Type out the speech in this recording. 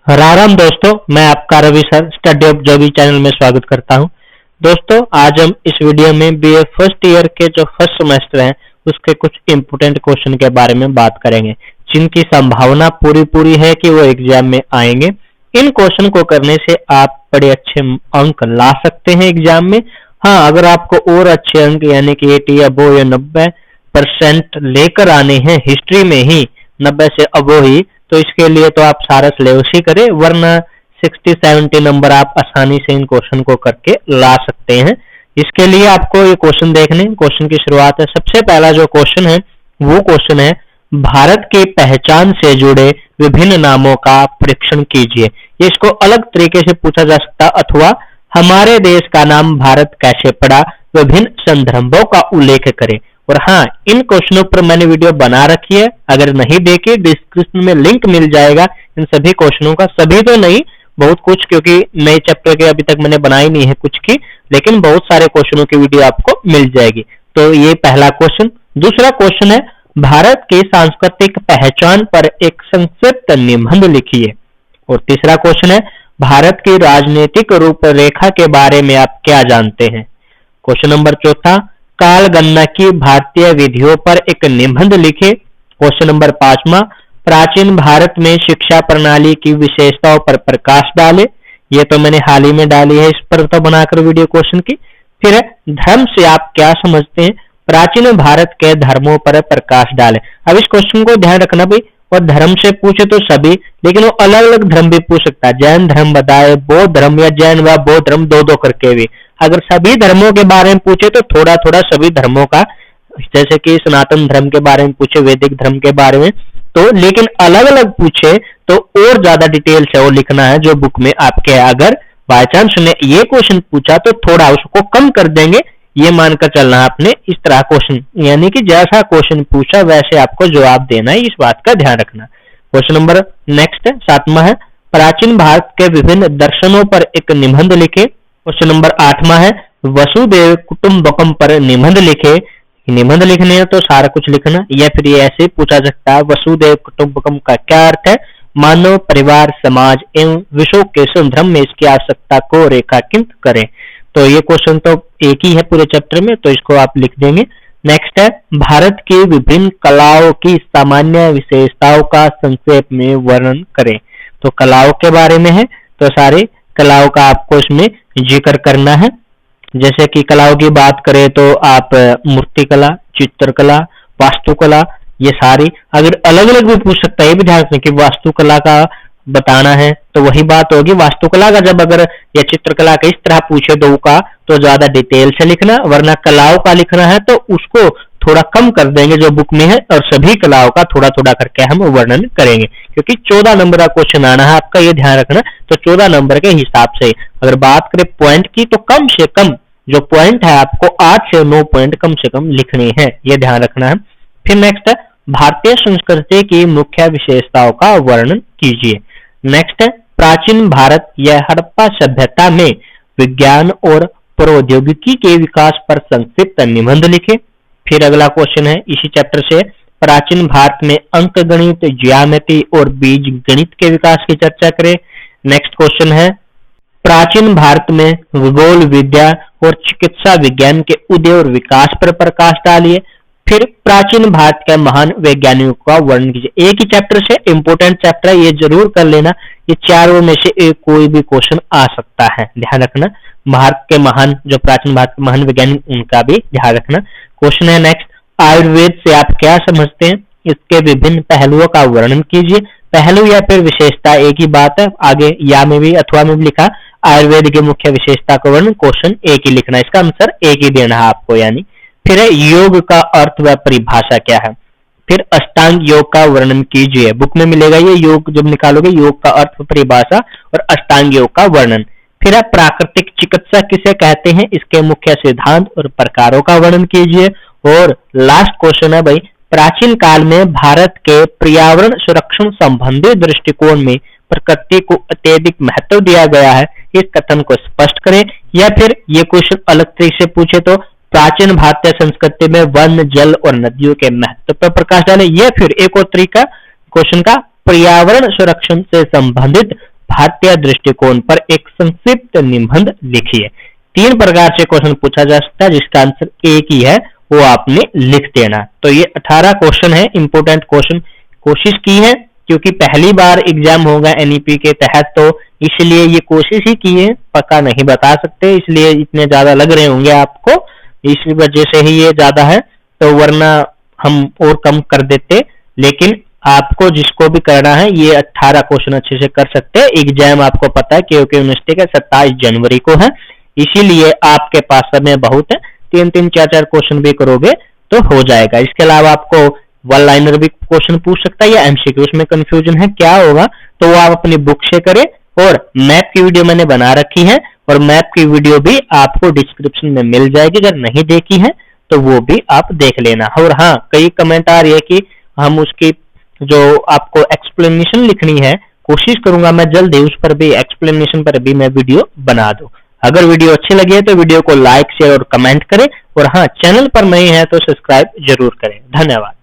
राम दोस्तों, मैं आपका Ravi sir study of Jogi channel में स्वागत करता हूं। दोस्तों, आज हम इस वीडियो में बीए फर्स्ट ईयर के जो फर्स्ट सेमेस्टर हैं उसके कुछ इम्पोर्टेंट क्वेश्चन के बारे में बात करेंगे, जिनकी संभावना पूरी है कि वो एग्जाम में आएंगे। इन क्वेश्चन को करने से आप बड़े अच्छे अंक ला सकते हैं एग्जाम में। हाँ, अगर आपको और अच्छे अंक यानी कि 80 अबो या 90% लेकर आने हैं हिस्ट्री में ही, 90 से अबो ही, तो इसके लिए तो आप सारा सिलेबस ही करें, वरना 60-70 नंबर आप आसानी से इन क्वेश्चन को करके ला सकते हैं। इसके लिए आपको ये क्वेश्चन देखने, क्वेश्चन की शुरुआत है। सबसे पहला जो क्वेश्चन है वो क्वेश्चन है, भारत की पहचान से जुड़े विभिन्न नामों का परीक्षण कीजिए। ये इसको अलग तरीके से पूछा जा सकता, अथवा हमारे देश का नाम भारत कैसे पड़ा, विभिन्न संदर्भों का उल्लेख करें। और हाँ, इन क्वेश्चनों पर मैंने वीडियो बना रखी है, अगर नहीं देखी डिस्क्रिप्शन में लिंक मिल जाएगा इन सभी क्वेश्चनों का। सभी तो नहीं, बहुत कुछ, क्योंकि नए चैप्टर के अभी तक मैंने बनाई नहीं है कुछ की, लेकिन बहुत सारे क्वेश्चनों की वीडियो आपको मिल जाएगी। तो ये पहला क्वेश्चन। दूसरा क्वेश्चन है, भारत की सांस्कृतिक पहचान पर एक संक्षिप्त निबंध लिखिए। और तीसरा क्वेश्चन है, भारत की राजनीतिक रूपरेखा के बारे में आप क्या जानते हैं। क्वेश्चन नंबर चौथा, काल गणना की भारतीय विधियों पर एक निबंध लिखे। क्वेश्चन नंबर पांचवा, प्राचीन भारत में शिक्षा प्रणाली की विशेषताओं पर प्रकाश डाले। ये तो मैंने हाल ही में डाली है, इस पर तो बनाकर वीडियो क्वेश्चन की। फिर धर्म से आप क्या समझते हैं, प्राचीन भारत के धर्मों पर प्रकाश डाले। अब इस क्वेश्चन को ध्यान रखना भाई, और धर्म से पूछे तो सभी, लेकिन वो अलग अलग धर्म भी पूछ सकता है। जैन धर्म बताए, बौद्ध धर्म या जैन व बौद्ध धर्म दो करके भी। अगर सभी धर्मों के बारे में पूछे तो थोड़ा थोड़ा सभी धर्मों का, जैसे कि सनातन धर्म के बारे में पूछे, वैदिक धर्म के बारे में, तो लेकिन अलग अलग पूछे तो और ज्यादा डिटेल से वो लिखना है जो बुक में आपके है। अगर बाय चांस ने ये क्वेश्चन पूछा तो थोड़ा उसको कम कर देंगे, ये मानकर चलना है आपने। इस तरह क्वेश्चन, यानी कि जैसा क्वेश्चन पूछा वैसे आपको जवाब देना है, इस बात का ध्यान रखना। क्वेश्चन नंबर नेक्स्ट है, सातवां है, प्राचीन भारत के विभिन्न दर्शनों पर एक निबंध लिखे। क्वेश्चन नंबर आठवां है, वसुदेव कुटुंबकम पर निबंध लिखे। निबंध लिखने है तो सारा कुछ लिखना, या फिर ये ऐसे पूछा सकता है, वसुदेव कुटुंबकम का क्या अर्थ है, मानव परिवार समाज एवं विश्व के संदर्भ में इसकी आवश्यकता को रेखांकित करें। तो ये क्वेश्चन तो एक ही है पूरे चैप्टर में, तो इसको आप लिख देंगे। नेक्स्ट है, भारत की विभिन्न कलाओं की सामान्य विशेषताओं का संक्षेप में वर्णन करें। तो कलाओं के बारे में है, तो सारे कलाओं का आपको इसमें जिक्र करना है। जैसे कि कलाओं की बात करें तो आप मूर्तिकला, चित्रकला, वास्तुकला, ये सारी, अगर अलग अलग भी पूछ सकता है, ये भी ध्यान रखें कि वास्तुकला का बताना है तो वही बात होगी वास्तुकला का। जब अगर या चित्रकला का इस तरह पूछे दो का, तो ज्यादा डिटेल से लिखना, वरना कलाओं का लिखना है तो उसको थोड़ा कम कर देंगे जो बुक में है, और सभी कलाओं का थोड़ा थोड़ा करके हम वर्णन करेंगे, क्योंकि 14 नंबर का क्वेश्चन आना है आपका, ये ध्यान रखना। तो 14 नंबर के हिसाब से अगर बात करें पॉइंट की, तो कम से कम जो पॉइंट है आपको 8 से 9 पॉइंट कम से कम लिखने हैं, ये ध्यान रखना है। फिर नेक्स्ट है, भारतीय संस्कृति की मुख्य विशेषताओं का वर्णन कीजिए। नेक्स्ट है, प्राचीन भारत या हड़प्पा सभ्यता में विज्ञान और प्रौद्योगिकी के विकास पर संक्षिप्त निबंध लिखे। फिर अगला क्वेश्चन है इसी चैप्टर से, प्राचीन भारत में अंक गणित, ज्यामिति और बीज गणित के विकास की चर्चा करें। नेक्स्ट क्वेश्चन है, प्राचीन भारत में खगोल विद्या और चिकित्सा विज्ञान के उदय और विकास पर प्रकाश डालिए। फिर प्राचीन भारत के महान वैज्ञानिकों का वर्णन कीजिए। एक ही चैप्टर से, इंपोर्टेंट चैप्टर है, ये जरूर कर लेना। ये चारों में से एक कोई भी क्वेश्चन आ सकता है, ध्यान रखना। भारत के महान, जो प्राचीन भारत के महान वैज्ञानिक, उनका भी ध्यान रखना। क्वेश्चन है नेक्स्ट, आयुर्वेद से आप क्या समझते हैं, इसके विभिन्न पहलुओं का वर्णन कीजिए। पहलू या फिर विशेषता एक ही बात है, आगे या में भी अथवा में भी लिखा, आयुर्वेद की मुख्य विशेषता का वर्णन, क्वेश्चन एक ही लिखना, इसका आंसर एक ही देना है आपको, यानी। फिर है, योग का अर्थ व परिभाषा क्या है। फिर अष्टांग योग का वर्णन कीजिए, बुक में मिलेगा ये, योग जब निकालोगे योग का अर्थ, परिभाषा और अष्टांग योग का वर्णन। फिर है, प्राकृतिक चिकित्सा किसे कहते हैं, इसके मुख्य सिद्धांत और प्रकारों का वर्णन कीजिए। और लास्ट क्वेश्चन है भाई, प्राचीन काल में भारत के पर्यावरण संरक्षण संबंधी दृष्टिकोण में प्रकृति को अत्यधिक महत्व दिया गया है, इस कथन को स्पष्ट करें। या फिर ये क्वेश्चन अलग तरीके से पूछे तो, प्राचीन भारतीय संस्कृति में वन, जल और नदियों के महत्व पर प्रकाश डालें। या फिर एक और तरीका क्वेश्चन का, पर्यावरण संरक्षण से संबंधित भारतीय दृष्टिकोण पर एक संक्षिप्त निबंध लिखिए। 3 प्रकार से क्वेश्चन पूछा जा सकता है, जिसका आंसर एक ही है, वो आपने लिख देना। तो ये 18 क्वेश्चन है, इंपोर्टेंट क्वेश्चन कोशिश की है, क्योंकि पहली बार एग्जाम होगा एनईपी के तहत, तो इसलिए ये कोशिश ही की है, पक्का नहीं बता सकते, इसलिए इतने ज्यादा लग रहे होंगे आपको, इस वजह से ही ये ज्यादा है, तो वरना हम और कम कर देते। लेकिन आपको जिसको भी करना है ये 18 क्वेश्चन अच्छे से कर सकते हैं। एग्जाम आपको पता है केओके यूनिवर्सिटी का 27 जनवरी को है, इसीलिए आपके पास समय बहुत है, 3-3, 4-4 क्वेश्चन भी करोगे तो हो जाएगा। इसके अलावा आपको वन लाइनर भी क्वेश्चन पूछ सकता है, या एमसीक्यूज में कंफ्यूजन है क्या होगा तो वो आप अपनी बुक से करें। और मैप की वीडियो मैंने बना रखी है, और मैप की वीडियो भी आपको डिस्क्रिप्शन में मिल जाएगी, अगर नहीं देखी है तो वो भी आप देख लेना। और हाँ, कई कमेंट आ रही है कि हम उसकी जो आपको एक्सप्लेनेशन लिखनी है, कोशिश करूंगा मैं जल्दी उस पर भी, एक्सप्लेनेशन पर भी मैं वीडियो बना दूं। अगर वीडियो अच्छी लगी है तो वीडियो को लाइक, शेयर और कमेंट करें, और हाँ, चैनल पर नए हैं तो सब्सक्राइब जरूर करें। धन्यवाद।